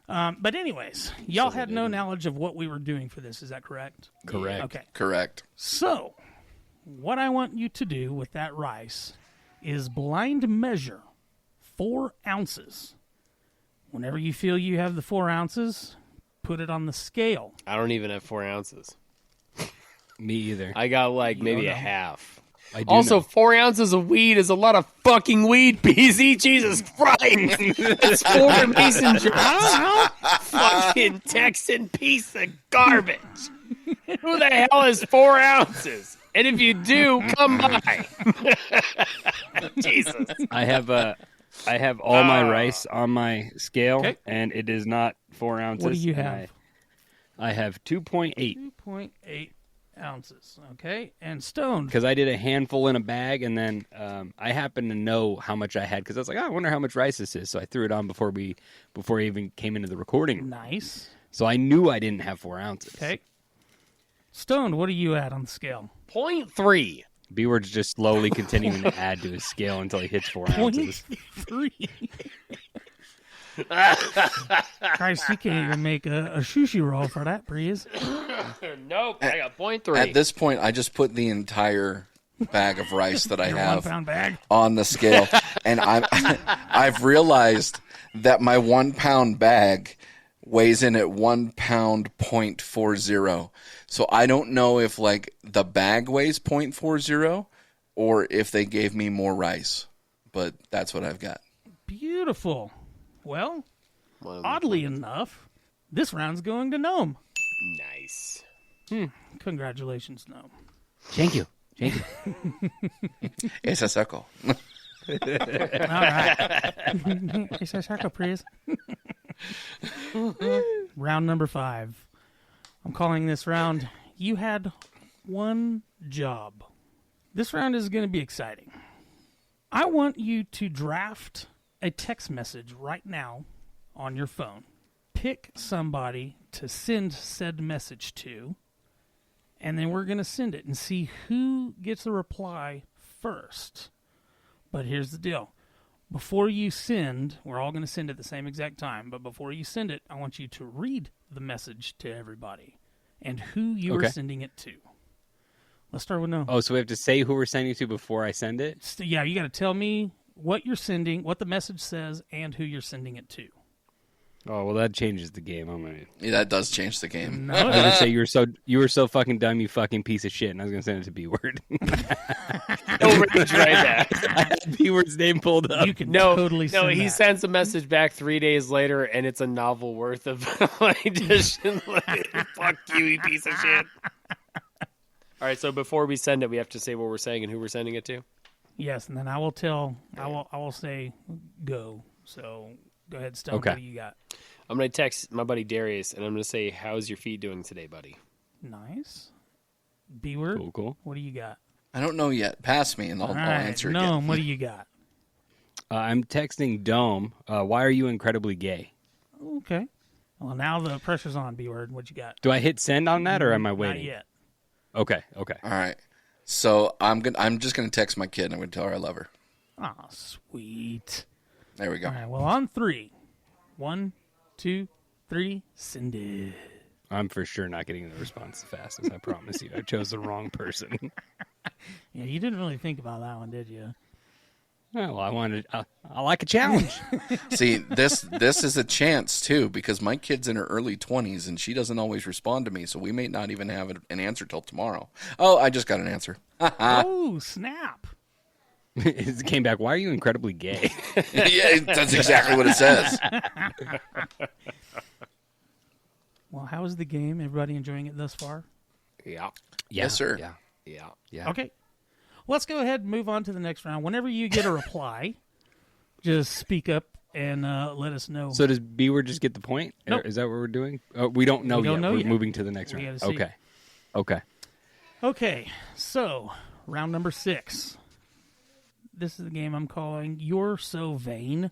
But anyways, y'all had no knowledge of what we were doing for this. Is that correct? Correct. Okay. Correct. So, what I want you to do with that rice is blind measure 4 ounces. Whenever you feel you have the 4 ounces, put it on the scale. I don't even have 4 ounces. Me either. I got like maybe a half. Also, 4 ounces of weed is a lot of fucking weed, Beezy. Jesus Christ. That's 4 mason jars. I don't know. Fucking Texan piece of garbage. Who the hell has 4 ounces? And if you do, come by. Jesus. I have all my rice on my scale, and it is not 4 ounces. What do you have? I have 2.8. 2.8 ounces. Okay. And Stone. Because I did a handful in a bag, and then I happened to know how much I had, because I was like, I wonder how much rice this is. So I threw it on before I even came into the recording. Nice. So I knew I didn't have 4 ounces. Okay. Stone, what are you at on the scale? 0.3. B-Word's just slowly continuing to add to his scale until he hits 4 ounces. 0.3. Christ, you can't even make a sushi roll for that, please. Nope, I got 0.3. At this point, I just put the entire bag of rice that I Your have 1 pound bag on the scale, and I've realized that my 1 pound bag weighs in at 1 pound 0.40. So I don't know if like the bag weighs 0.40 or if they gave me more rice, but that's what I've got. Beautiful. Well, oddly enough, this round's going to Gnome. Nice. Congratulations, Gnome. Thank you. Thank you. It's a circle. All right. It's a circle, please. Round number 5. I'm calling this round, You Had One Job. This round is going to be exciting. I want you to draft a text message right now on your phone. Pick somebody to send said message to, and then we're going to send it and see who gets a reply first. But here's the deal. Before you send, we're all going to send at the same exact time, but before you send it, I want you to read the message to everybody and who you are sending it to. Let's start with Gnome. Oh, so we have to say who we're sending to before I send it? Yeah, you got to tell me what you're sending, what the message says, and who you're sending it to. Oh, well, that changes the game. Yeah, that does change the game. No, I was going to say you were so fucking dumb, you fucking piece of shit, and I was going to send it to B-Word. Don't try that. I had B-Word's name pulled up. You can totally send he that. sends a message back 3 days later, and it's a novel worth of edition. Fuck you piece of shit. All right, so before we send it, we have to say what we're saying and who we're sending it to? Yes, and then I will say go. So go ahead, Stone. Okay. What do you got? I'm going to text my buddy Darius, and I'm going to say, how's your feet doing today, buddy? Nice. B-word. Cool. What do you got? I don't know yet. Pass me, and I'll answer again. Gnome, what do you got? I'm texting Dome. Why are you incredibly gay? Okay. Well, now the pressure's on, B-word. What you got? Do I hit send on that, or am I waiting? Not yet. Okay. All right. So I'm just gonna text my kid and I'm gonna tell her I love her. Oh, sweet. There we go. All right. Well, on 3. 1, 2, 3. Send it. I'm for sure not getting the response as fast as I promise you. I chose the wrong person. Yeah, you didn't really think about that one, did you? Well, I like a challenge. See, this is a chance too, because my kid's in her early 20s and she doesn't always respond to me, so we may not even have an answer till tomorrow. Oh, I just got an answer. Oh, snap. It came back, why are you incredibly gay? Yeah, that's exactly what it says. Well, how was the game? Everybody enjoying it thus far? Yeah. Yes, sir. Yeah. Okay. Let's go ahead and move on to the next round. Whenever you get a reply, just speak up and let us know. So does B-word just get the point? Nope. Is that what we're doing? We don't know yet. We're moving to the next We round. gotta see. Okay. So round number 6. This is the game I'm calling You're So Vain.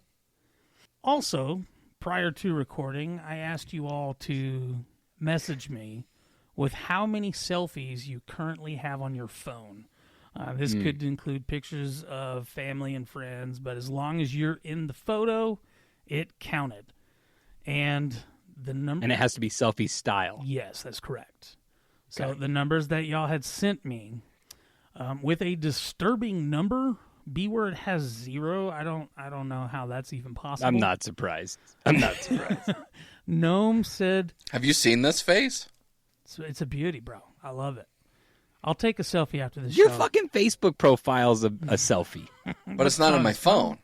Also, prior to recording, I asked you all to message me with how many selfies you currently have on your phone. This could include pictures of family and friends, but as long as you're in the photo, it counted. And the number... And it has to be selfie style. Yes, that's correct. So the numbers that y'all had sent me, with a disturbing number, B-word has 0. I don't know how that's even possible. I'm not surprised. Gnome said... Have you seen this face? It's a beauty, bro. I love it. I'll take a selfie after this Your show. fucking Facebook profile's a selfie. But it's not on my phone.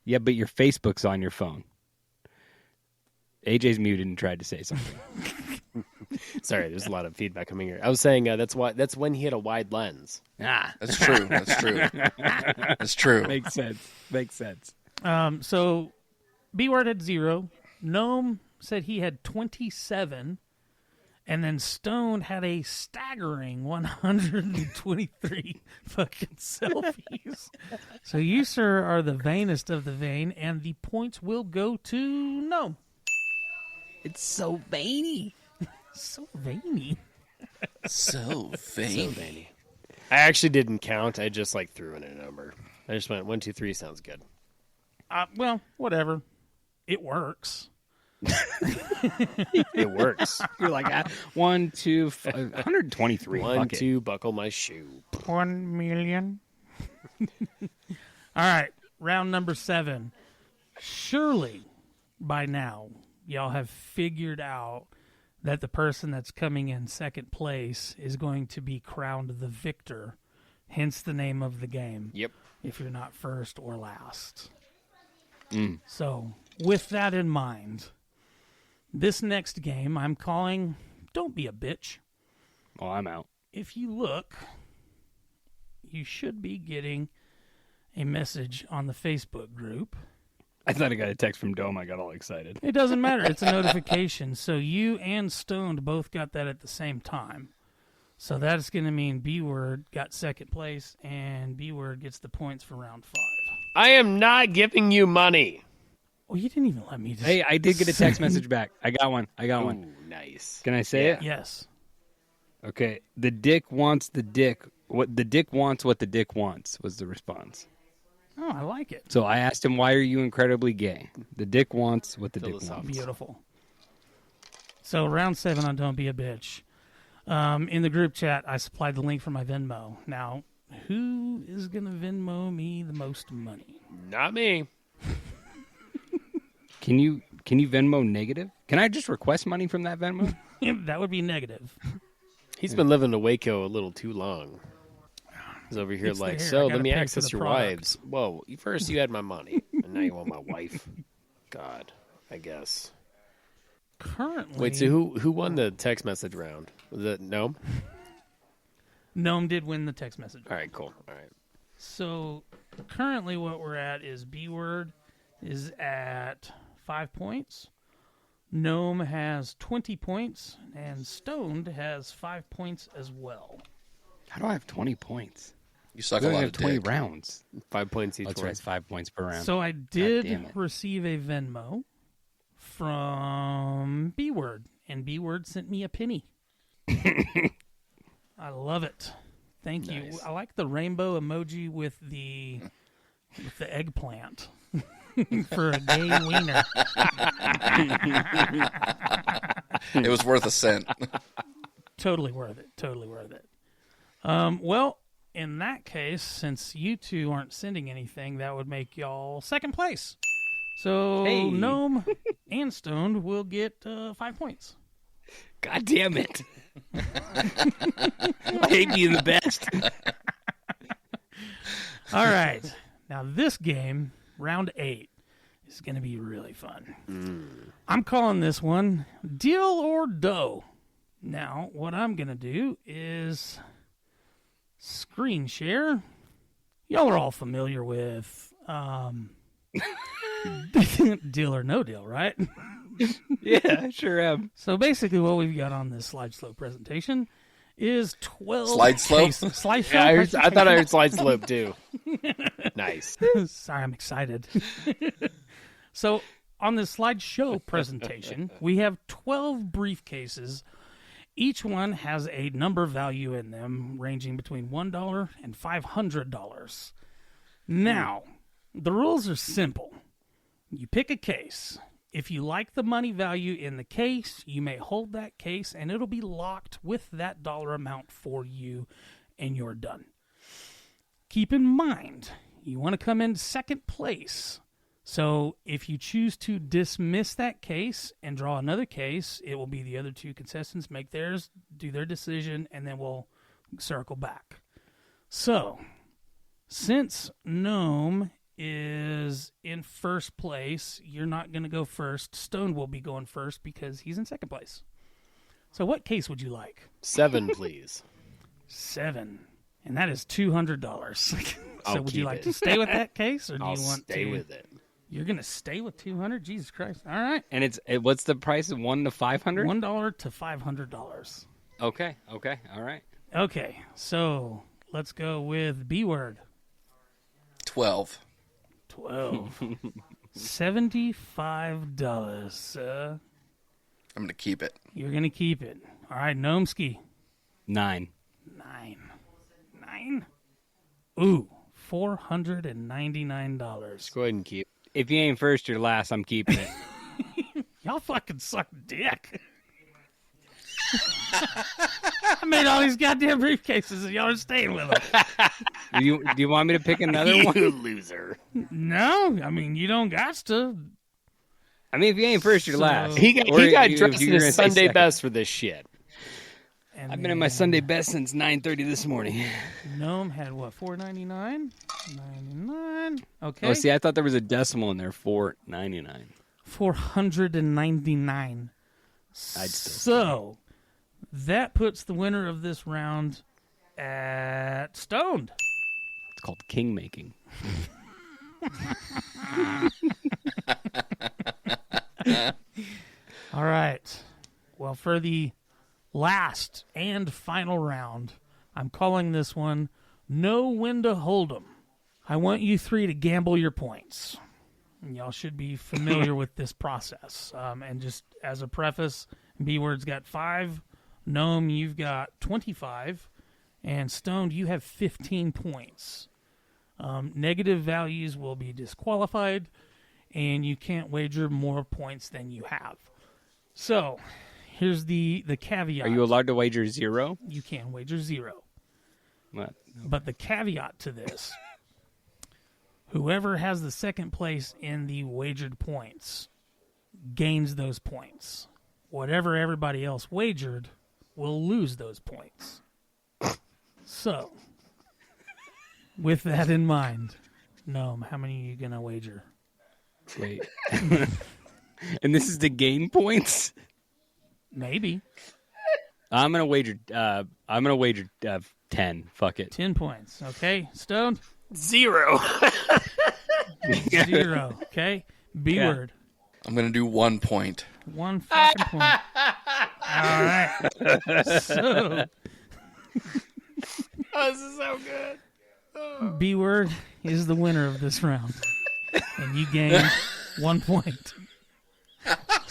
Yeah, but your Facebook's on your phone. AJ's muted and tried to say something. Sorry, there's a lot of feedback coming here. I was saying that's when he had a wide lens. That's true. That's true. Makes sense. So B-word had 0. Gnome said he had 27. And then Stone had a staggering 123 fucking selfies. So you, sir, are the vainest of the vain, and the points will go to Gnome. It's so veiny. So veiny. So veiny. I actually didn't count. I just threw in a number. I just went 1, 2, 3 sounds good. Well, whatever. It works. It works. You're like 1, 2, 123. 1, 2, buckle my shoe. 1 million. All right, round number 7. Surely by now y'all have figured out that the person that's coming in second place is going to be crowned the victor, hence the name of the game. Yep. If you're not first or last. So with that in mind, this next game I'm calling Don't Be a Bitch. Oh, I'm out. If you look, you should be getting a message on the Facebook group. I thought I got a text from Dome. I got all excited. It doesn't matter. It's a notification. So you and Stoned both got that at the same time. So that's going to mean B-word got second place, and B-word gets the points for round 5. I am not giving you money. Oh, you didn't even let me. Just... Hey, I did get a text message back. I got one. Ooh, nice. Can I say it? Yes. Okay. The dick wants the dick. What the dick wants was the response. Oh, I like it. So I asked him, "Why are you incredibly gay?" The dick wants what the dick wants. Beautiful. So round 7 on Don't Be a Bitch. In the group chat, I supplied the link for my Venmo. Now, who is gonna Venmo me the most money? Not me. Can you Venmo negative? Can I just request money from that Venmo? That would be negative. He's been living in Waco a little too long. He's over here It's like, there. so I let gotta me pay for access the your product." wives. Whoa, first you had my money, and now you want my wife. God, I guess. Currently... Wait, so who won the text message round? Was it Gnome? Gnome did win the text message. All right, cool. All right. So currently what we're at is B-Word is at 5 points. Gnome has 20 points, and Stoned has 5 points as well. How do I have 20 points? You suck We a only lot have of 20 dick. rounds. 5 points each That's one. right, it's 5 points per round. So I God did damn it. receive a Venmo from B-Word, and B-Word sent me a penny. I love it. Thank you. Nice. I like the rainbow emoji with the eggplant for a gay wiener. It was worth a cent. Totally worth it. Totally worth it. Well, in that case, since you two aren't sending anything, that would make y'all second place. So Hey. Gnome and Stoned will get 5 points. God damn it. I hate being the best. All right. Now this game, round 8, is going to be really fun. I'm calling this one Deal or Dough. Now, what I'm going to do is screen share. Y'all are all familiar with Deal or No Deal, right? Yeah, I sure am. So basically what we've got on this slide slope presentation is 12 Slide slope? cases. Slide slope? Yeah, I thought I heard slide slope too. Nice. Sorry, I'm excited. So on this slideshow presentation, we have 12 briefcases. Each one has a number value in them ranging between $1 and $500. Now, the rules are simple. You pick a case. If you like the money value in the case, you may hold that case and it'll be locked with that dollar amount for you and you're done. Keep in mind, you want to come in second place. So if you choose to dismiss that case and draw another case, it will be the other two contestants make theirs, do their decision, and then we'll circle back. So, since Gnome is in first place, you're not going to go first. Stone will be going first because he's in second place. So what case would you like? 7, please. 7. And that is $200. So I'll would you keep like it. to stay with that case, or do I'll you want stay to with it. You're going to stay with $200? Jesus Christ. All right. And what's the price of 1 to 500? $1 to $500. Okay, all right. Okay, so let's go with B-Word. 12. 12. $75. I'm going to keep it. You're going to keep it. All right, Gnomeski. 9. 9. Ooh, $499. Go ahead and keep. If you ain't first, you're last. I'm keeping it. Y'all fucking suck dick. I made all these goddamn briefcases and y'all are staying with them. Do you want me to pick another one? You loser. No, I mean, you don't got to. I mean, if you ain't first, you're last. He got Or dressed in you're his gonna say Sunday second. best for this shit. And I've been in my Sunday best since 9:30 this morning. Gnome had what, $4.99? 99. Okay. Oh, see, I thought there was a decimal in there. $4.99. $499. So that puts the winner of this round at Stoned. It's called king making. All right. Well, for the last and final round, I'm calling this one Know When to Hold 'Em. I want you three to gamble your points. Y'all should be familiar with this process. And just as a preface, B-Word's got 5. Gnome, you've got 25. And Stoned, you have 15 points. Negative values will be disqualified, and you can't wager more points than you have. So, here's the caveat. Are you allowed to wager 0? You can wager 0. What? But the caveat to this, whoever has the second place in the wagered points gains those points. Whatever everybody else wagered will lose those points. So, with that in mind, Gnome, how many are you going to wager? Wait. And this is to gain points? Maybe. I'm gonna wager 10. Fuck it. 10 points. Okay. Stoned? 0. 0. Okay. B-Word. I'm going to do 1 point. 1 fucking point. All right. So. Oh, this is so good. Oh. B-Word is the winner of this round. And you gain 1 point.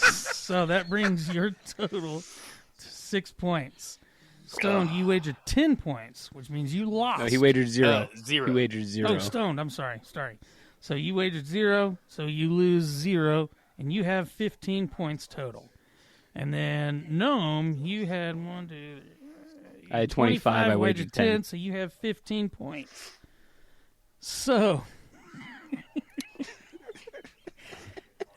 So that brings your total to 6 points. Stoned, you wagered 10 points, which means you lost. No, he wagered 0. 0. He wagered 0. Oh, Stoned, I'm sorry. So you wagered 0, so you lose 0, and you have 15 points total. And then Gnome, you had 1, 2, 3, I had 25. I wagered 10. So you have 15 points. So,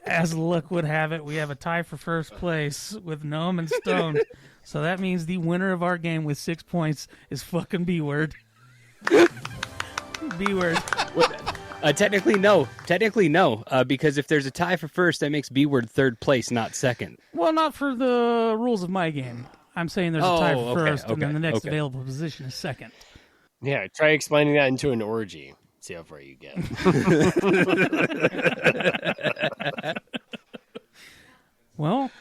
as luck would have it, we have a tie for first place with Gnome and Stone. So that means the winner of our game with 6 points is fucking B-Word. B-Word. Technically, no. Because if there's a tie for first, that makes B-Word third place, not second. Well, not for the rules of my game. I'm saying there's a tie for first, and then the next okay. available position is second. Yeah, try explaining that into an orgy. See how far you get. Well,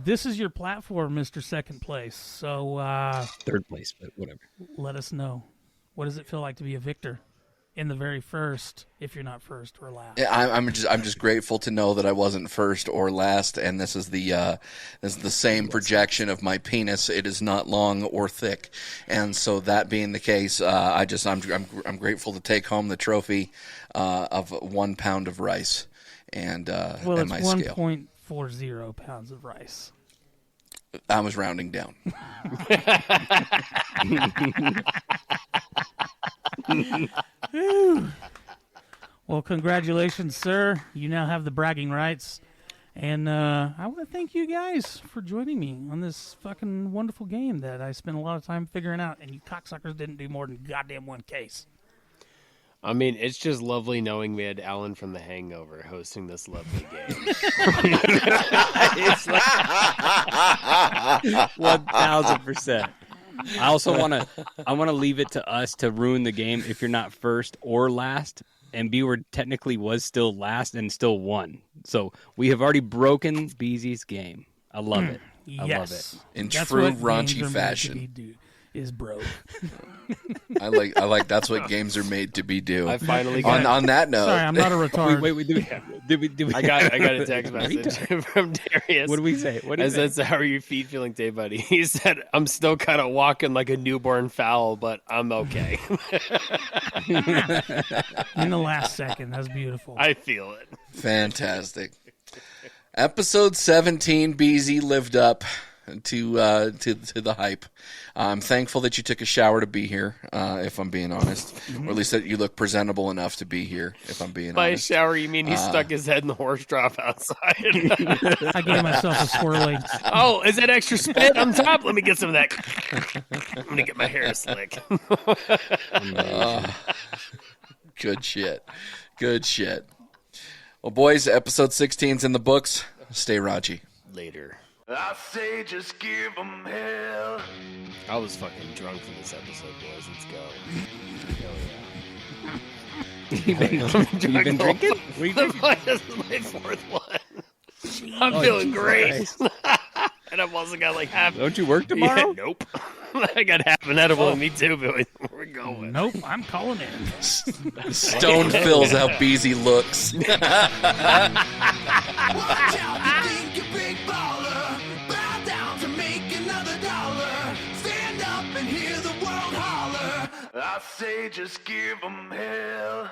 this is your platform, Mr. Second Place. So, third place, but whatever. Let us know. What does it feel like to be a victor in the very first, if you're not first or last? Yeah, I'm just grateful to know that I wasn't first or last, and this is the same projection of my penis. It is not long or thick, and so that being the case, I'm grateful to take home the trophy of 1 pound of rice, and well, and it's my scale. 1.40 pounds of rice. I was rounding down. Well, congratulations, sir. You now have the bragging rights. And I want to thank you guys for joining me on this fucking wonderful game that I spent a lot of time figuring out, and you cocksuckers didn't do more than goddamn 1 case. I mean, it's just lovely knowing we had Alan from The Hangover hosting this lovely game. It's like 1,000%. I also want to leave it to us to ruin the game if you're not first or last. And B-Word technically was still last and still won. So we have already broken Beezy's game. I love it. I love it. In That's true what raunchy games are fashion. made to be is broke. I like that's what games are made to be do. I finally got on that note. Sorry, I'm not a retard. Wait, did we I got a text message from Darius. What did we say? I said, "How are your feet feeling today, buddy?" He said, "I'm still kind of walking like a newborn fowl, but I'm okay." In the last second. That's beautiful. I feel it. Fantastic. Episode 17, Beezy lived up to the hype. I'm thankful that you took a shower to be here, if I'm being honest. Or at least that you look presentable enough to be here, if I'm being By honest. shower, you mean he stuck his head in the horse trough outside? I gave myself a swirly. Oh, is that extra spit on top? Let me get some of that. I'm going to get my hair slick. Good shit. Good shit. Well, boys, episode 16's in the books. Stay raunchy. Later. I say just give them hell. I was fucking drunk for this episode, boys. Let's go. Hell yeah. You've been drinking? This is my 4th one. I'm feeling great. And I've also got like half. Don't you work tomorrow? Yeah, nope. I got half an edible in me too, but we're good. going. Nope, I'm calling in. Stone fills how Beezy looks. Watch out, you think you're big baller. Bow down to make another dollar. Stand up and hear the world holler. I say just give 'em hell.